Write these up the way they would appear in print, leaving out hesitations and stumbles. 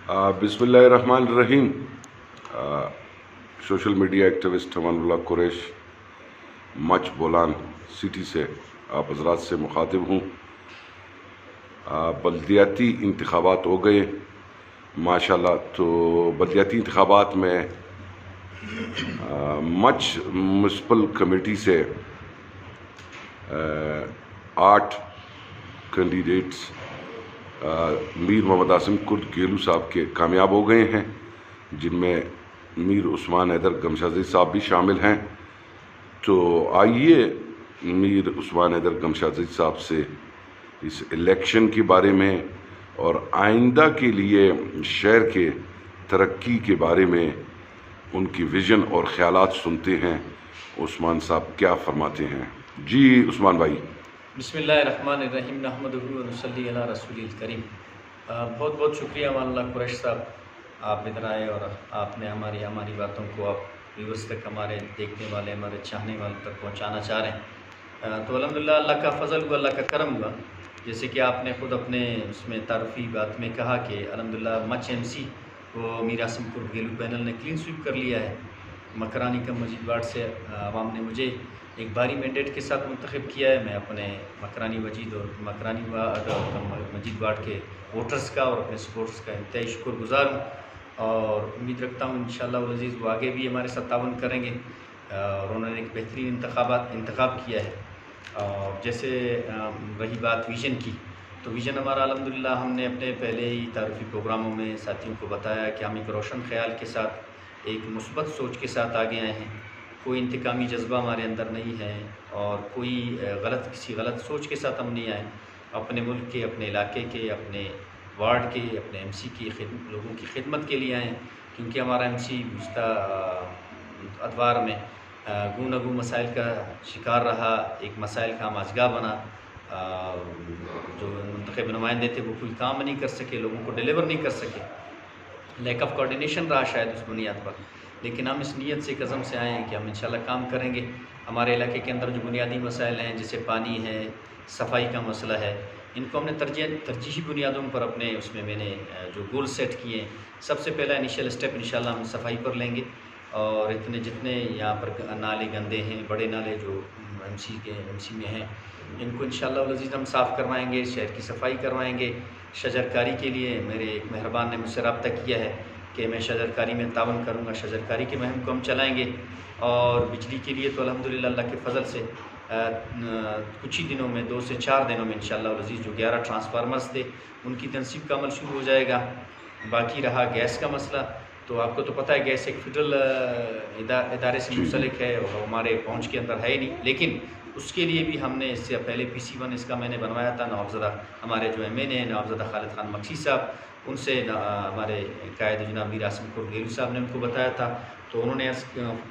बिस्मिल्लाहिर्रहमानिर्रहीम। Social media activist Amanullah Quraish Mach Bolan city से आप हज़रात से मुखातिब हूँ। बल्दियाती इंतखाबात हो गए माशाल्लाह। तो बल्दियाती इंतखाबात में मच म्यूनसिपल कमेटी से 8 कैंडिडेट्स मीर मोहम्मद आसिम कुर्द गेलू साहब के कामयाब हो गए हैं, जिनमें मीर उस्मान हैदर गमशादी साहब भी शामिल हैं। तो आइए मीर उस्मान हैदर गमशादी साहब से इस इलेक्शन के बारे में और आइंदा के लिए शहर के तरक्की के बारे में उनकी विज़न और ख़यालात सुनते हैं। उस्मान साहब क्या फरमाते हैं? जी उस्मान भाई। बिस्मिल्लाहिर्रहमानिर्रहीम नहमदुहु व नुसल्ली अला रसूलिल करीम। बहुत बहुत शुक्रिया अमानुल्लाह कुरैश साहब, आप इधर आए और आपने हमारी बातों को आप व्यूअर्स तक, हमारे देखने वाले, हमारे चाहने वालों तक पहुंचाना चाह रहे हैं। तो अल्हम्दुलिल्लाह अल्लाह का फ़ज़ल हुआ, अल्लाह का करम हुआ। जैसे कि आपने ख़ुद अपने उसमें तारुफ़ी बात में कहा कि अल्हम्दुलिल्लाह मच MC को मीर आसिम कुर्द गेलू पैनल ने क्लीन स्वीप कर लिया है। मकरानी का मजीद वार्ड से आवाम ने मुझे एक भारी मैंडेट के साथ मुंतखब किया है। मैं अपने मकरानी मजीद और मकरानी मजीद वार्ड के वोटर्स का और अपने सपोर्टर्स का इंतहाई शुक्रगुज़ार हूँ और उम्मीद रखता हूँ इंशाअल्लाह वल अज़ीज़ वो आगे भी हमारे साथ तावन करेंगे। और उन्होंने एक बेहतरीन इंतखाब किया है। और जैसे रही बात विज़न की, तो विज़न हमारा अल्हम्दुलिल्लाह हमने अपने पहले ही तारुफ़ी प्रोग्रामों में साथियों को बताया कि हम एक रोशन ख़याल के साथ, एक मुस्बत सोच के साथ आगे आए हैं। कोई इंतकामी जज्बा हमारे अंदर नहीं है और कोई किसी गलत सोच के साथ हम नहीं आए। अपने मुल्क के, अपने इलाके के, अपने वार्ड के, अपने MC की लोगों की खिदमत के लिए आए हैं। क्योंकि हमारा MC गुज़िश्ता अदवार में गू न गू मसाइल का शिकार रहा, एक मसाइल का माजगा बना। जो मुंतखब नुमाइंदे थे वो कोई काम नहीं कर सके, लोगों को डिलीवर नहीं कर सके, लैक ऑफ कोऑर्डिनेशन रहा शायद उस बुनियाद पर। लेकिन हम इस नीयत से कज़म से आए हैं कि हम इंशाल्लाह काम करेंगे। हमारे इलाके के अंदर जो बुनियादी मसाइल हैं, जैसे पानी है, सफाई का मसला है, इनको हमने तरजीही बुनियादों पर अपने उसमें मैंने जो गोल सेट किए हैं। सबसे पहला इनिशियल स्टेप इंशाल्लाह हम सफाई पर लेंगे और जितने यहाँ पर नाले गंदे हैं, बड़े नाले जो MC में हैं, इनको इंशाअल्लाह वल अज़ीज़ हम साफ़ करवाएंगे, शहर की सफाई करवाएंगे। शजरकारी के लिए मेरे एक मेहरबान ने मुझसे रब्ता किया है कि मैं शजरकारी में तावन करूँगा, शजरकारी की मुहिम को हम चलाएँगे। और बिजली के लिए तो अल्हम्दुलिल्लाह अल्लाह के फ़ज़ल से कुछ ही दिनों में, 2 से 4 दिनों में इंशाअल्लाह वल अज़ीज़ जो 11 ट्रांसफार्मर्स थे उनकी तनसीब का अमल शुरू हो जाएगा। बाकी रहा गैस का मसला, तो आपको तो पता है गैस एक फेडरल इदारे से मुंसलिक है और हमारे पहुँच के अंदर है ही नहीं। लेकिन उसके लिए भी हमने इससे पहले PC1 इसका मैंने बनवाया था। नवाबज़दा हमारे जो MN हैं नवाबज़दा खालिद खान मक्सी साहब, उनसे हमारे कायद जनाब मीर आसिम कुर्द गेलू साहब ने उनको बताया था। तो उन्होंने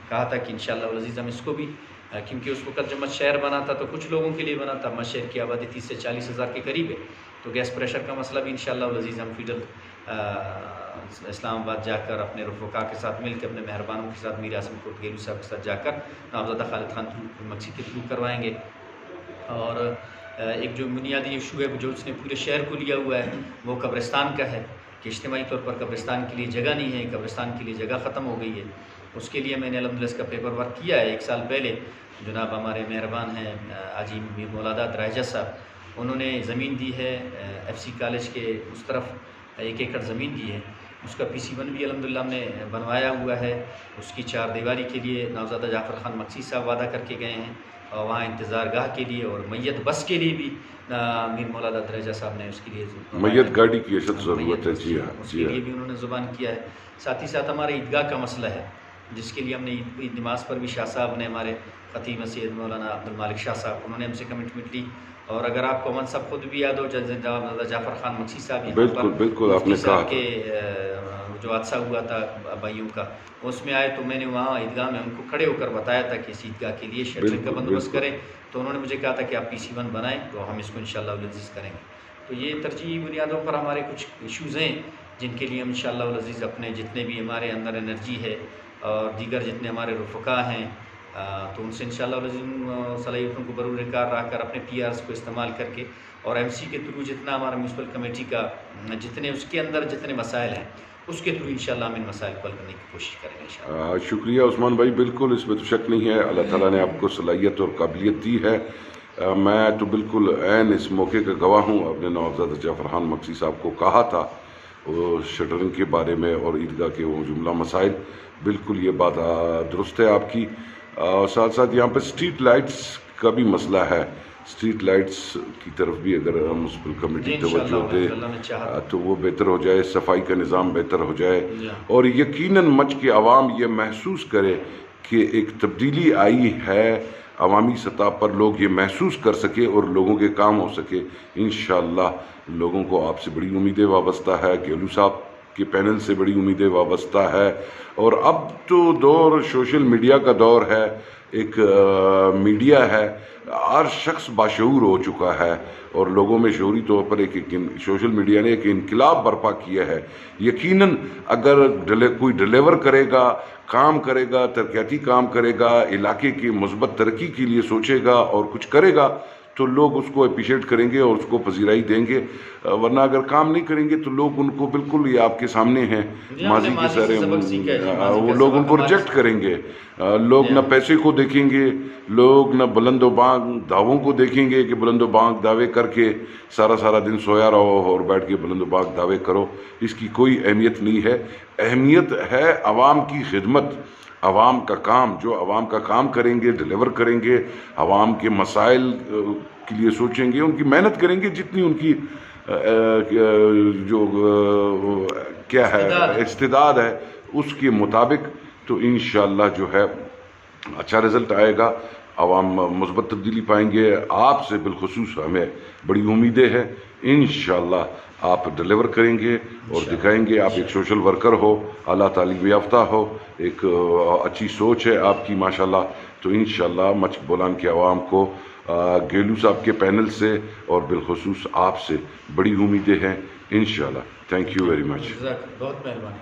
कहा था कि इंशाअल्लाह वल अज़ीज़ हम इसको भी, क्योंकि उस वक्त जब मच शहर बना था तो कुछ लोगों के लिए बना था, मच शहर की आबादी 30 से 40 हज़ार के करीब है। तो गैस प्रेशर का मसला भी इंशाअल्लाह वल अज़ीज़ हम फेडरल इस्लामाबाद जाकर अपने रफ़क़ा के साथ मिलकर, अपने मेहरबानों के साथ, मीर आसिम कुर्द गेलू साहब के साथ जाकर नवाबज़दा खालिद खान मक्सी के थ्रू करवाएँगे। और एक जो बुनियादी इशू है जो उसने पूरे शहर को लिया हुआ है वो कब्रिस्तान का है कि इज्तिमाई तौर पर कब्रिस्तान के लिए जगह नहीं है, कब्रिस्तान के लिए जगह ख़त्म हो गई है। उसके लिए मैंने अल्हम्दुलिल्लाह इसका पेपर वर्क किया है। 1 साल पहले जनाब हमारे मेहरबान हैं हाजी मीर मौलादा दराजा साहब, उन्होंने ज़मीन दी है FC कॉलेज के उस तरफ 1 एकड़ ज़मीन दी है। उसका PC1 भी अल्हम्दुलिल्लाह हमने बनवाया हुआ है। उसकी 4 दीवारी के लिए नवाबज़दा जाफ़र खान मक्सी साहब वादा करके गए हैं और वहाँ इंतज़ार गाह के लिए और मैयत बस के लिए भी मीर मौलादा दराजा साहब ने उसके लिए मैयत गाड़ी की अशद ज़रूरत है। जी हाँ, उसके लिए भी उन्होंने ज़ुबान किया है। साथ ही साथ हमारे ईदगाह का मसला है, जिसके लिए हमने ईद नमाज़ पर भी शाह साहब ने, हमारे ख़तीब सैयद मौलाना अब्दुल मालिक शाह साहब, उन्होंने हमसे कमिटमेंट ली। और अगर आपको अमन साहब खुद भी याद हो, जाफ़र खान मक्सी साहब बिल्कुल आपने कहा के जो हादसा हुआ था भाइयों का, उसमें आए तो मैंने वहाँ ईदगाह में उनको खड़े होकर बताया था कि इस ईदगाह के लिए शेल्टरिंग का बंदोबस्त करें। तो उन्होंने मुझे कहा था कि आप PC1 बनाएं तो हम इसको इंशाअल्लाह वल अज़ीज़ करेंगे। तो ये तरजीही बुनियादों पर हमारे कुछ इशूज़ हैं जिनके लिए हम इंशाअल्लाह वल अज़ीज़ अपने जितने भी हमारे अंदर एनर्जी है और दीगर जितने हमारे रफ़क़ा हैं تو ان سے انشاءاللہ صلاحیتوں کو برور کار رکھ کر اپنے پی آرز کو استعمال کر کے اور ایم سی کے تھرو جتنا ہمارا میونسپل کمیٹی کا جتنے اس کے اندر جتنے مسائل ہیں اس کے تھرو انشاءاللہ ہم ان مسائل کو حل کرنے کی کوشش کریں گے انشاءاللہ۔ شکریہ عثمان بھائی، بالکل اس میں تو شک نہیں ہے، اللہ تعالیٰ نے آپ کو صلاحیت اور قابلیت دی ہے۔ میں تو بالکل عین اس موقع کا گواہ ہوں، اپنے نوابزادہ جعفر خان مکسی صاحب کو کہا تھا وہ شٹرنگ کے بارے میں اور عیدگاہ کے وہ جملہ مسائل، بالکل یہ بات درست ہے آپ کی۔ ساتھ ساتھ یہاں پہ اسٹریٹ لائٹس کا بھی مسئلہ ہے، اسٹریٹ لائٹس کی طرف بھی اگر میونسپل کمیٹی توجہ دے تو وہ بہتر ہو جائے، صفائی کا نظام بہتر ہو جائے، اور یقیناً مچ کے عوام یہ محسوس کرے کہ ایک تبدیلی آئی ہے عوامی سطح پر، لوگ یہ محسوس کر سکے اور لوگوں کے کام ہو سکے۔ انشاءاللہ لوگوں کو آپ سے بڑی امیدیں وابستہ ہے، گیلو صاحب کے پینل سے بڑی امیدیں وابستہ ہے، اور اب تو دور سوشل میڈیا کا دور ہے، ایک میڈیا ہے، ہر شخص باشعور ہو چکا ہے، اور لوگوں میں شعوری طور پر ایک سوشل میڈیا نے ایک انقلاب برپا کیا ہے۔ یقیناً اگر کوئی ڈیلیور کرے گا، کام کرے گا، ترقیاتی کام کرے گا، علاقے کی مثبت ترقی کے لیے سوچے گا اور کچھ کرے گا تو لوگ اس کو اپریشیٹ کریں گے اور اس کو پذیرائی دیں گے، ورنہ اگر کام نہیں کریں گے تو لوگ ان کو بالکل یہ آپ کے سامنے ہیں ماضی کے سارے وہ لوگ ان کو ریجیکٹ کریں گے۔ لوگ نہ پیسے کو دیکھیں گے، لوگ نہ بلند و بانگ دعووں کو دیکھیں گے کہ بلند و بانگ دعوے کر کے سارا دن سویا رہو اور بیٹھ کے بلند و بانگ دعوے کرو، اس کی کوئی اہمیت نہیں ہے۔ اہمیت ہے عوام کی خدمت، عوام کا کام، جو عوام کا کام کریں گے، ڈیلیور کریں گے، عوام کے مسائل کے لیے سوچیں گے، ان کی محنت کریں گے، جتنی ان کی جو کیا ہے استعداد ہے اس کے مطابق، تو انشاءاللہ جو ہے اچھا رزلٹ آئے گا، عوام مثبت تبدیلی پائیں گے۔ آپ سے بالخصوص ہمیں بڑی امیدیں ہیں، انشاءاللہ آپ ڈیلیور کریں گے اور دکھائیں گے۔ آپ ایک سوشل ورکر ہو، اعلیٰ تعلیم یافتہ ہو، ایک اچھی سوچ ہے آپ کی ماشاءاللہ، تو انشاءاللہ مچھ بولان کے عوام کو گیلو صاحب کے پینل سے اور بالخصوص آپ سے بڑی امیدیں ہیں انشاءاللہ۔ Thank you very much. بہت مہربانی۔